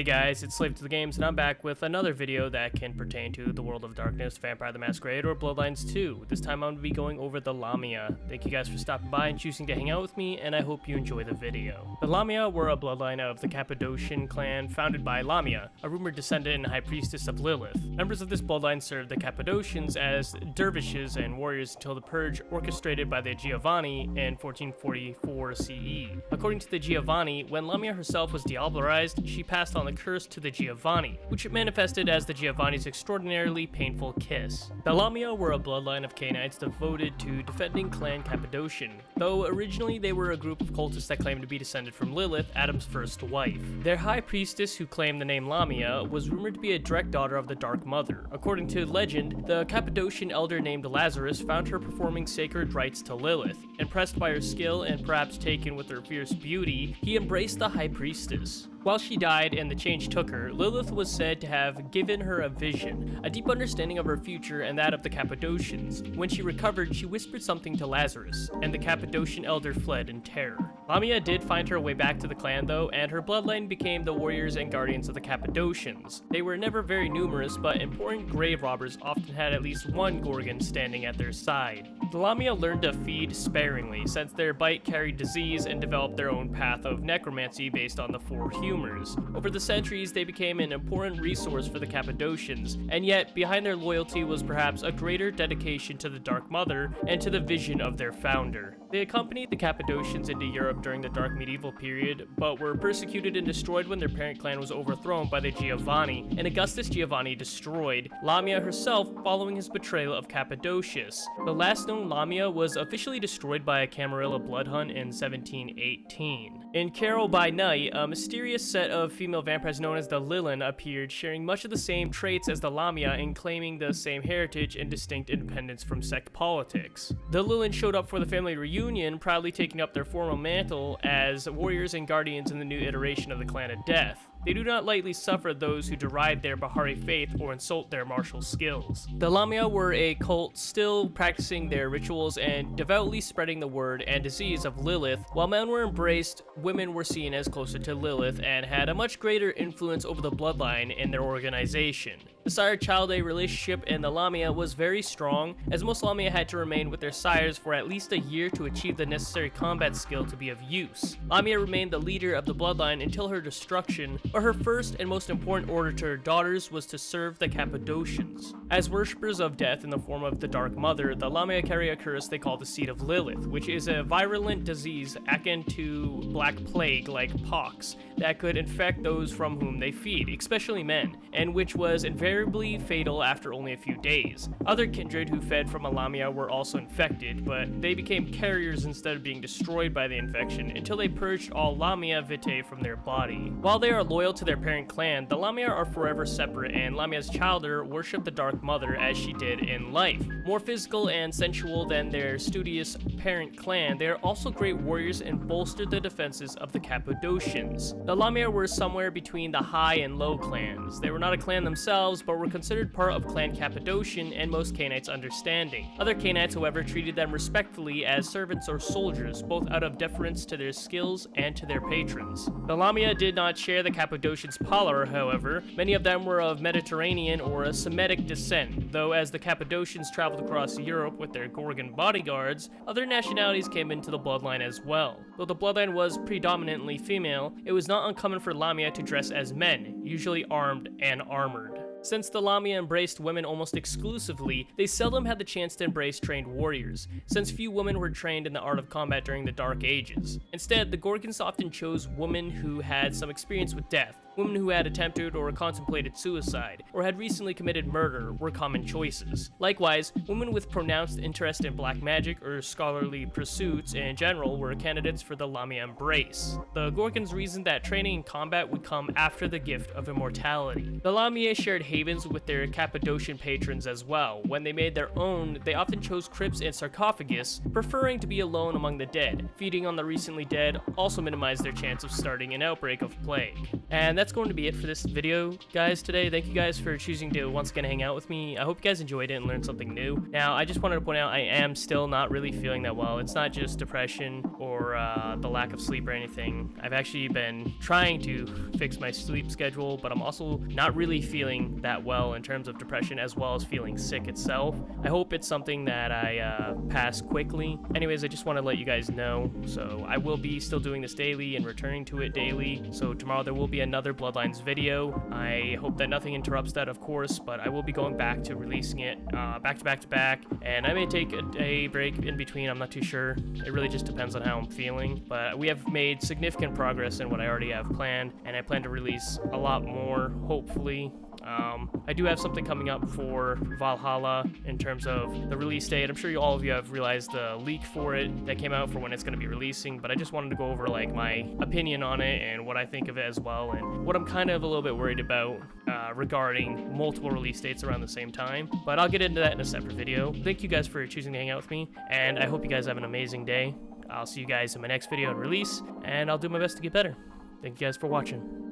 Hey guys, it's Slave to the Games, and I'm back with another video that can pertain to the World of Darkness, Vampire the Masquerade, or Bloodlines 2. This time I'm going to be going over the LAMIA. Thank you guys for stopping by and choosing to hang out with me, and I hope you enjoy the video. The LAMIA were a bloodline of the Cappadocian clan founded by Lamia, a rumored descendant and high priestess of Lilith. Members of this bloodline served the Cappadocians as dervishes and warriors until the purge orchestrated by the Giovanni in 1444 CE. According to the Giovanni, when Lamia herself was diablerized, she passed on the curse to the Giovanni, which manifested as the Giovanni's extraordinarily painful kiss. The LAMIA were a bloodline of Canaanites devoted to defending Clan Cappadocian, though originally they were a group of cultists that claimed to be descended from Lilith, Adam's first wife. Their high priestess, who claimed the name Lamia, was rumored to be a direct daughter of the Dark Mother. According to legend, the Cappadocian elder named Lazarus found her performing sacred rites to Lilith. Impressed by her skill and perhaps taken with her fierce beauty, he embraced the high priestess. While she died and the change took her, Lilith was said to have given her a vision, a deep understanding of her future and that of the Cappadocians. When she recovered, she whispered something to Lazarus, and the Cappadocian elder fled in terror. Lamia did find her way back to the clan though, and her bloodline became the warriors and guardians of the Cappadocians. They were never very numerous, but important grave robbers often had at least one Gorgon standing at their side. The Lamia learned to feed sparingly, since their bite carried disease, and developed their own path of necromancy based on the four humors. Over the centuries, they became an important resource for the Cappadocians, and yet behind their loyalty was perhaps a greater dedication to the Dark Mother and to the vision of their founder. They accompanied the Cappadocians into Europe during the Dark Medieval period, but were persecuted and destroyed when their parent clan was overthrown by the Giovanni, and Augustus Giovanni destroyed Lamia herself following his betrayal of Cappadocius. The last known Lamia was officially destroyed by a Camarilla blood hunt in 1718. In Carol by Night, a mysterious set of female vampires known as the Lilin appeared, sharing much of the same traits as the Lamia and claiming the same heritage and distinct independence from sect politics. The Lilin showed up for the family reunion, proudly taking up their formal mantle as warriors and guardians in the new iteration of the Clan of Death. They do not lightly suffer those who deride their Bahari faith or insult their martial skills. The Lamia were a cult still practicing their rituals and devoutly spreading the word and disease of Lilith. While men were embraced, women were seen as closer to Lilith and had a much greater influence over the bloodline in their organization. The sire-child relationship in the Lamia was very strong, as most Lamia had to remain with their sires for at least a year to achieve the necessary combat skill to be of use. Lamia remained the leader of the bloodline until her destruction, but her first and most important order to her daughters was to serve the Cappadocians. As worshippers of death in the form of the Dark Mother, the Lamia carry a curse they call the Seed of Lilith, which is a virulent disease akin to Black Plague like pox that could infect those from whom they feed, especially men, and which was invariably fatal after only a few days. Other kindred who fed from a Lamia were also infected, but they became carriers instead of being destroyed by the infection until they purged all Lamia vitae from their body. While they are loyal to their parent clan, the Lamia are forever separate, and Lamia's childer worship the Dark Mother as she did in life. More physical and sensual than their studious parent clan, they are also great warriors and bolstered the defenses of the Cappadocians. The Lamia were somewhere between the high and low clans. They were not a clan themselves, but were considered part of Clan Cappadocian and most Canaanites' understanding. Other Canaanites, however, treated them respectfully as servants or soldiers, both out of deference to their skills and to their patrons. The Lamia did not share the Cappadocians' pallor, however. Many of them were of Mediterranean or a Semitic descent, though as the Cappadocians traveled across Europe with their Gorgon bodyguards, other nationalities came into the bloodline as well. Though the bloodline was predominantly female, it was not uncommon for Lamia to dress as men, usually armed and armored. Since the Lamia embraced women almost exclusively, they seldom had the chance to embrace trained warriors, since few women were trained in the art of combat during the Dark Ages. Instead, the Gorgons often chose women who had some experience with death. Women who had attempted or contemplated suicide, or had recently committed murder, were common choices. Likewise, women with pronounced interest in black magic or scholarly pursuits in general were candidates for the Lamia embrace. The Gorgons reasoned that training in combat would come after the gift of immortality. The Lamia shared havens with their Cappadocian patrons as well. When they made their own, they often chose crypts and sarcophagus, preferring to be alone among the dead. Feeding on the recently dead also minimized their chance of starting an outbreak of plague. And that's going to be it for this video, guys, today. Thank you guys for choosing to once again hang out with me. I hope you guys enjoyed it and learned something new. Now, I just wanted to point out I am still not really feeling that well. It's not just depression or the lack of sleep or anything. I've actually been trying to fix my sleep schedule, but I'm also not really feeling that well in terms of depression as well as feeling sick itself. I hope it's something that I pass quickly. Anyways, I just want to let you guys know. So I will be still doing this daily and returning to it daily. So tomorrow there will be another Bloodlines video. I hope that nothing interrupts that, of course, but I will be going back to releasing it back to back, and I may take a break in between. I'm not too sure. It really just depends on how I'm feeling, but we have made significant progress in what I already have planned, and I plan to release a lot more, hopefully. I do have something coming up for Valhalla in terms of the release date. I'm sure all of you have realized the leak for it that came out for when it's going to be releasing, but I just wanted to go over like my opinion on it and what I think of it as well, and what I'm kind of a little bit worried about regarding multiple release dates around the same time. But I'll get into that in a separate video. Thank you guys for choosing to hang out with me, and I hope you guys have an amazing day. I'll see you guys in my next video and release, and I'll do my best to get better. Thank you guys for watching.